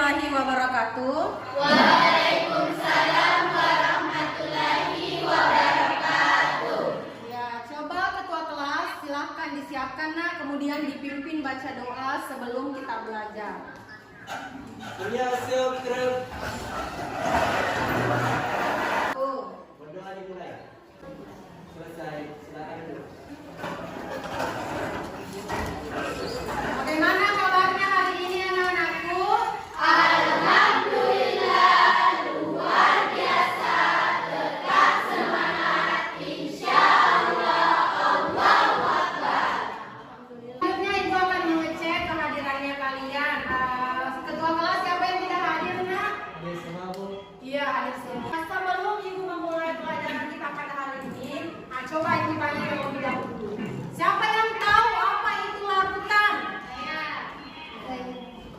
warahmatullahi wabarakatuh. Waalaikumsalam warahmatullahi wabarakatuh. Ya, coba ketua kelas silahkan disiapkan nak, kemudian dipimpin baca doa sebelum kita belajar. Berdoa dimulai. Selesai, silakan duduk. Bagaimana kabarnya hari ini anak-anakku? Alhamdulillah luar biasa, tetap semangat, insya Allah. Allahu Akbar. Selanjutnya ibu akan mengecek kehadirannya kalian. Ketua kelas siapa yang tidak hadir nak? Hadir semua, Bu. Iya, hadir semua. Sebelum ibu memulai pelajaran kita pada hari ini, coba ibu tanya terlebih dahulu. Siapa yang tahu apa itu larutan?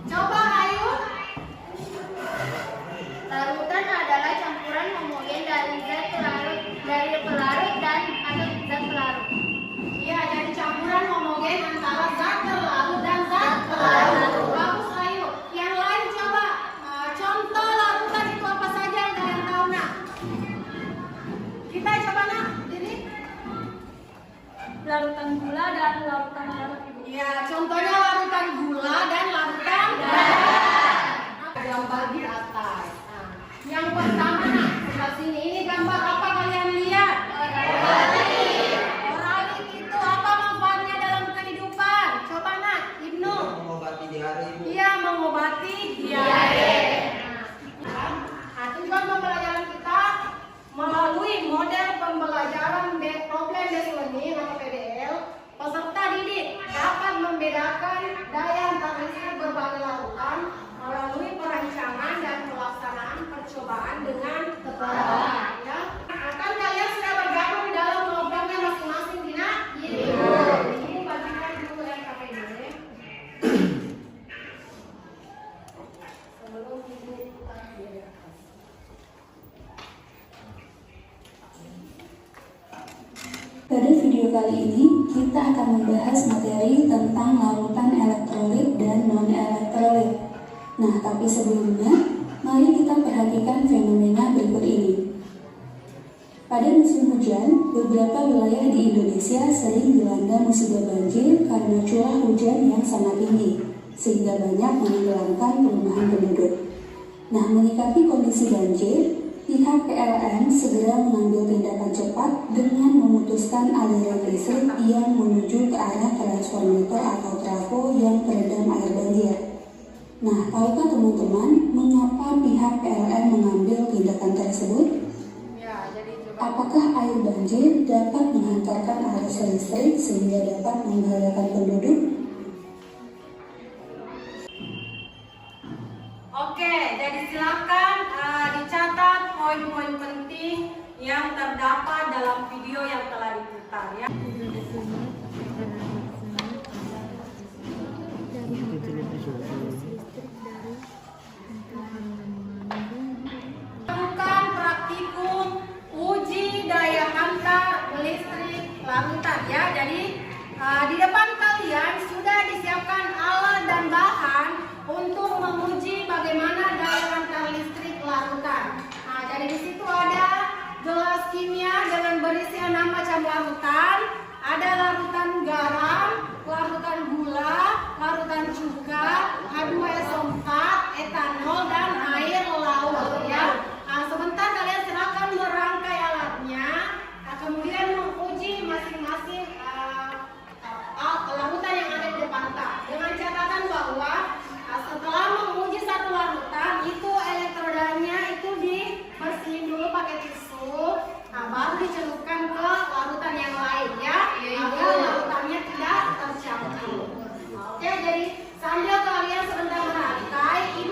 Coba ayo. Larutan adalah campuran homogen dari zat pelarut, dan atau zat pelarut. Iya, jadi campuran homogen antara zat terlarut dan zat pelarut. Bagus, ayo. Yang lain coba. Contoh larutan itu apa saja yang kalian tahu nak? Kita coba nak. Jadi Larutan gula dan larutan larut. ya, contohnya larutan gula dan larutan garam. Gambar di atas. Nah, yang pertama nah, sebelah sini ini gambar apa kalian lihat? Oralit itu apa manfaatnya dalam kehidupan? Coba nak, Ibnu. Mengobati diare, Ibu. Iya, mengobati diare. Nah, tujuan pembelajaran kita melalui model pembelajaran problem based learning atau PBL, peserta didik dapat membedakan daya antar listrik berbagai larutan melalui perancangan dan pelaksanaan percobaan dengan keterangan. Ya, akan kalian sudah bergabung di dalam kelompoknya masing-masing, Dina? Iya. Ibu bagikan dulu LKPD. Sebelum ibu di atas. Pada video kali ini, kita akan membahas materi tentang larutan elektrolit dan non-elektrolit. Nah, tapi sebelumnya, mari kita perhatikan fenomena berikut ini. Pada musim hujan, beberapa wilayah di Indonesia sering dilanda musibah banjir karena curah hujan yang sangat tinggi, sehingga banyak menenggelamkan perumahan penduduk. Nah, menyikapi kondisi banjir, pihak PLN segera mengambil tindakan cepat dengan memutuskan aliran listrik yang menuju ke arah transformator atau trafo yang peredam air banjir. Nah, tahukah teman-teman mengapa pihak PLN mengambil tindakan tersebut? Ya, jadi coba. Apakah air banjir dapat menghantarkan arus listrik sehingga dapat membahayakan penduduk? Oke, jadi silakan dicatat poin-poin penting yang terdapat dalam video yang telah diputar ya. Lakukan praktikum uji daya hantar listrik larutan ya. Jadi di depan kalian sudah disiapkan alat dan bahan untuk menguji bagaimana daya hantar listrik larutan. Nah, jadi di situ ada gelas kimia dengan berisi 6 macam larutan. Ada larutan garam, larutan gula, larutan cuka, H2SO4, etanol, dan air laut ya. Nah, sebentar kalian silakan merangkai alatnya. Nah, kemudian menguji masing-masing larutan yang ada di depan kita. Dengan catatan bahwa setelah menguji satu larutan itu elektrodanya itu dibersihin dulu pakai tisu. Nah, baru dicelupkan ke larutan yang lain ya, agar larutannya tidak tercampur. Oke, jadi sambil kalian sebentar merangkai,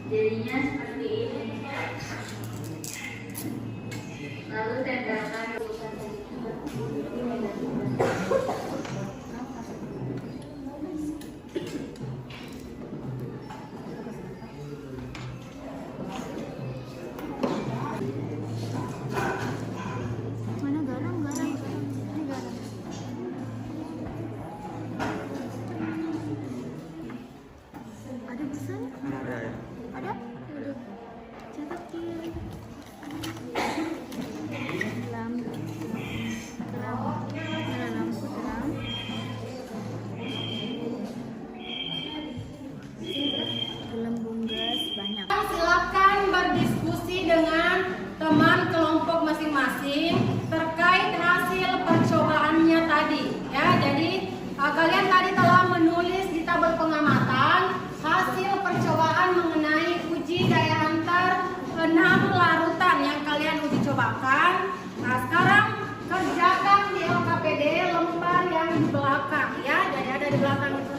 Jadinya seperti ini. Lalu tempelkan urusan mana garam? Ini garam. Ada busanya? Ada ya. Ada? Cetakin. Lampu terang. Gelembung gas banyak. Silakan berdiskusi dengan teman kelompok masing-masing terkait hasil percobaannya tadi. Ya, jadi kalian tadi telah menulis di tabel pengamatan hasil percobaan mengenai uji daya hantar 6 larutan yang kalian uji cobakan. Nah, sekarang kerjakan di LKPD lembar yang di belakang ya. Jadi ada di belakang itu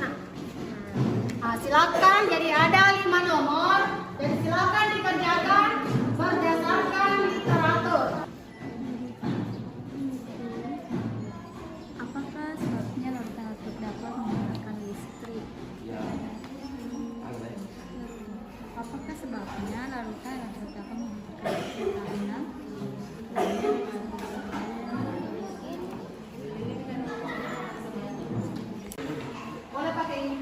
nah, silakan, jadi ada 5 nomor dan silakan dikerjakan berdasarkan literatur. Apakah sebabnya larutan dapat menggunakan listrik? Ya. Ada. Apakah sebabnya larutan dapat menggunakan listrik? Karena Boleh pakai ini.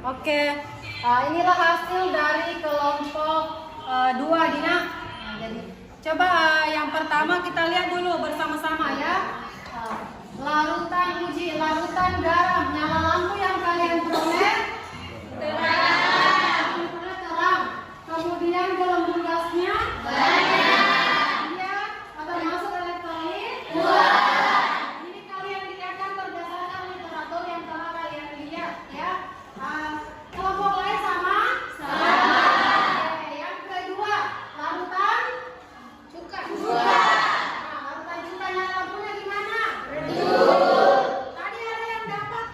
Oke. Inilah hasil dari kelompok 2 Dina. Nah, jadi coba yang pertama kita lihat dulu bersama-sama ya. Larutan uji, larutan garam. Nyala lampu yang kalian peroleh terang. Kemudian gelembung gasnya banyak. Iya, termasuk elektrolit. Ini kalian lihatkan berdasarkan literatur yang telah kalian lihat ya. Kelompok lain sama? Oke, yang kedua, larutan cuka. Nah, larutan cuka nyala lampunya gimana? Redup. Tadi ada yang dapat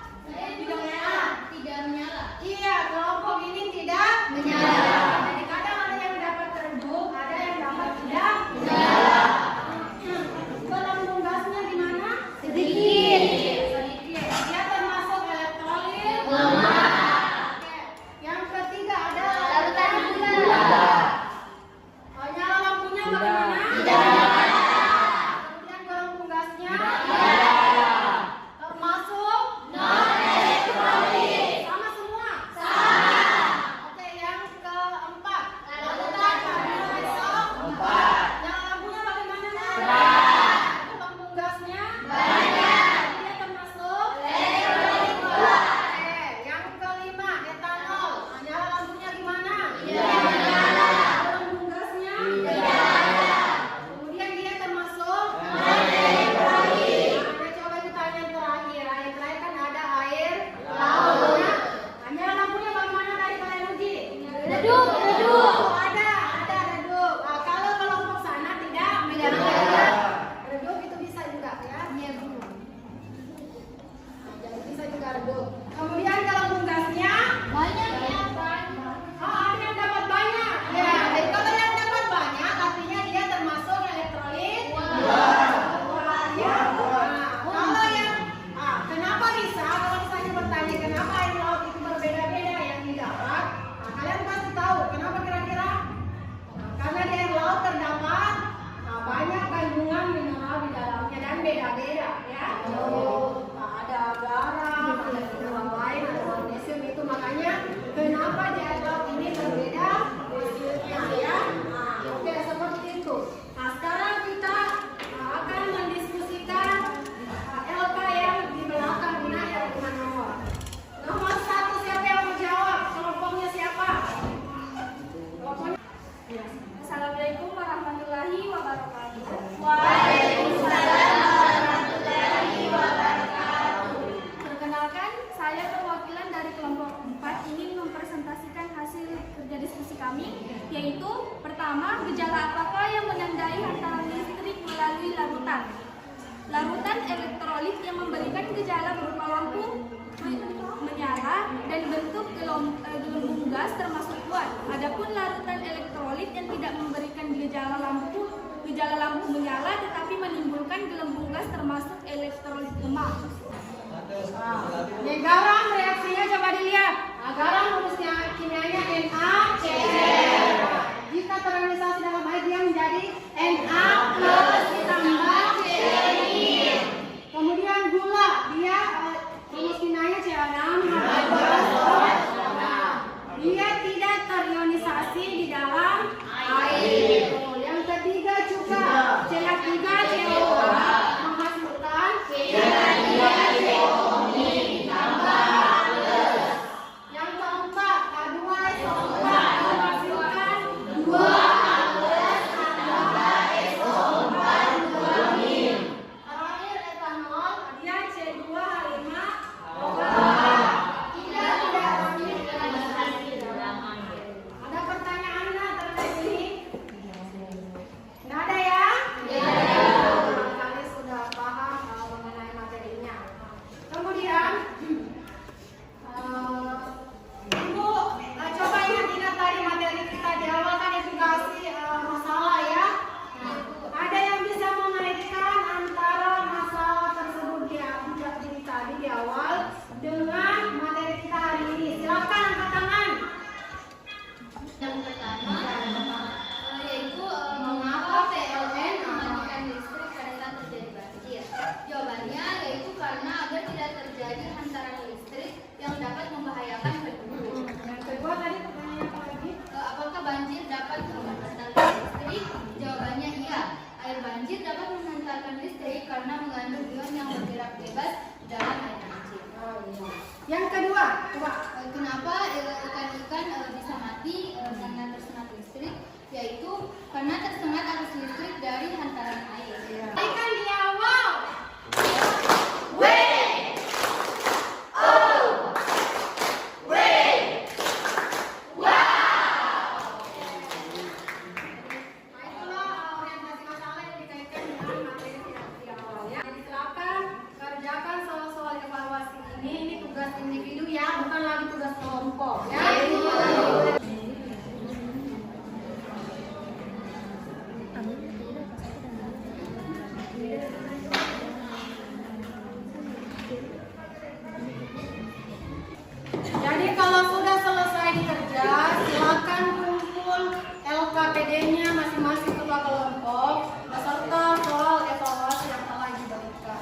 pertama, gejala apakah yang menandai hantaran listrik melalui larutan? Larutan elektrolit yang memberikan gejala berupa lampu menyala dan bentuk gelembung gas termasuk kuat. Adapun larutan elektrolit yang tidak memberikan gejala lampu menyala tetapi menimbulkan gelembung gas termasuk elektrolit lemah. Ini garam reaksinya coba dilihat. Garam rumusnya kimianya NaCl. Jika terionisasi dalam air dia menjadi Na plus ditambah Cl. Kemudian gula dia rumus kimianya Ca6H12O. Dia tidak terionisasi di dalam air. Yang ketiga juga Ca3CO2 menghasilkan Ca3CO2 ditambah plus. Yang keempat H2SO4 menghasilkan 2A+ tambah SO4 2-. Terakhir etanol dia C2H5O. Tidak terionisasi dalam air. Ada pertanyaan nggak terkait ini? Nggak ada ya? Kalian sudah paham mengenai materinya. Kemudian, Ibu coba ingat tadi materi kita di awal kan edukasi masalah ya. Ada yang bisa mengaitkan antara masalah tersebut di tadi di awal dengan materi kita hari ini. Silakan angkat tangan. Yang pertama yaitu mengapa PLN mematikan listrik pada saat terjadi banjir? Jawabannya yaitu karena agar tidak terjadi hantaran listrik yang dapat membahayakan penduduk. Yang kedua tadi pertanyaan apa lagi? Apakah banjir dapat menghantarkan listrik? Jawabannya iya. Air banjir dapat menghantarkan listrik karena mengandung ion yang bergerak bebas dalam air banjir. Yang kedua, coba. Kenapa ikan-ikan bisa mati karena tersengat listrik? Yaitu karena tersengat arus listrik dari hantaran air. Ikan di awal. Nah, itulah orientasi masalah yang dikaitkan dengan materi kita di awal ya. Jadi silakan kerjakan soal-soal evaluasi ini. Ini tugas individu ya, bukan lagi tugas kelompok ya. Jadi kalau sudah selesai dikerja, silakan kumpul LKPD-nya masing-masing ketua kelompok beserta soal evaluasi yang telah diberikan.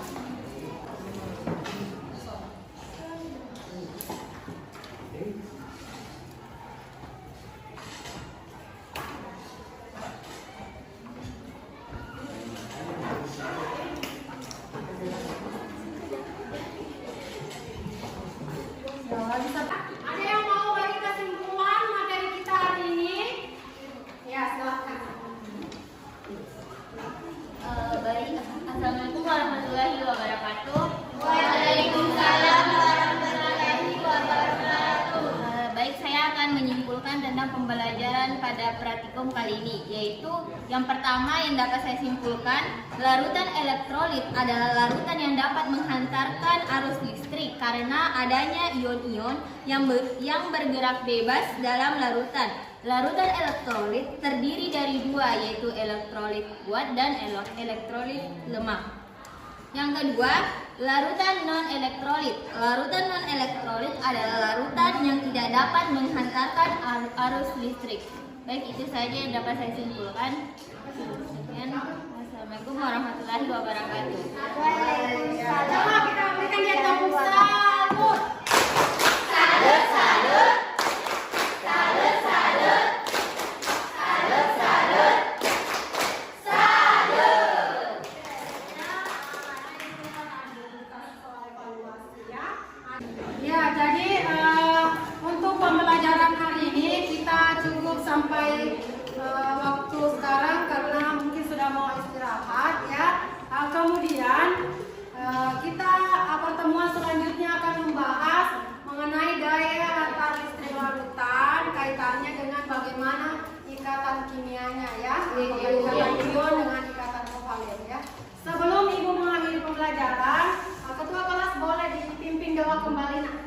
Ada yang mau bagi kesimpulan materi kita hari ini? Ya, silakan. Baik, Assalamualaikum warahmatullahi wabarakatuh. Waalaikumsalam warahmatullahi wabarakatuh. Baik, saya akan menyimpulkan tentang pembelajaran pada praktikum kali ini, yaitu yang pertama yang dapat saya simpulkan, larutan elektrolit adalah larutan yang dapat menghantarkan arus listrik karena adanya ion-ion yang bergerak bebas dalam larutan. Larutan elektrolit terdiri dari dua, yaitu elektrolit kuat dan elektrolit lemah. Yang kedua, larutan non-elektrolit. Larutan non-elektrolit adalah larutan yang tidak dapat menghantarkan arus listrik. Baik, itu saja yang dapat saya simpulkan. Sekian. Assalamualaikum warahmatullahi wabarakatuh. Coba kita berikan dia tepuk salut. Salut, salut. Salut, salut. Salut, salut. Salut. Ya, jadi untuk pembelajaran hari ini kita cukup sampai waktu sekarang karena mungkin sudah mau istirahat ya. Kemudian kita pertemuan selanjutnya akan membahas mengenai daya hantar listrik larutan kaitannya dengan bagaimana ikatan kimianya ikatan ion dengan ikatan kovalen ya. Sebelum Ibu mengakhiri pembelajaran, ketua kelas boleh dipimpin doa kembali nak.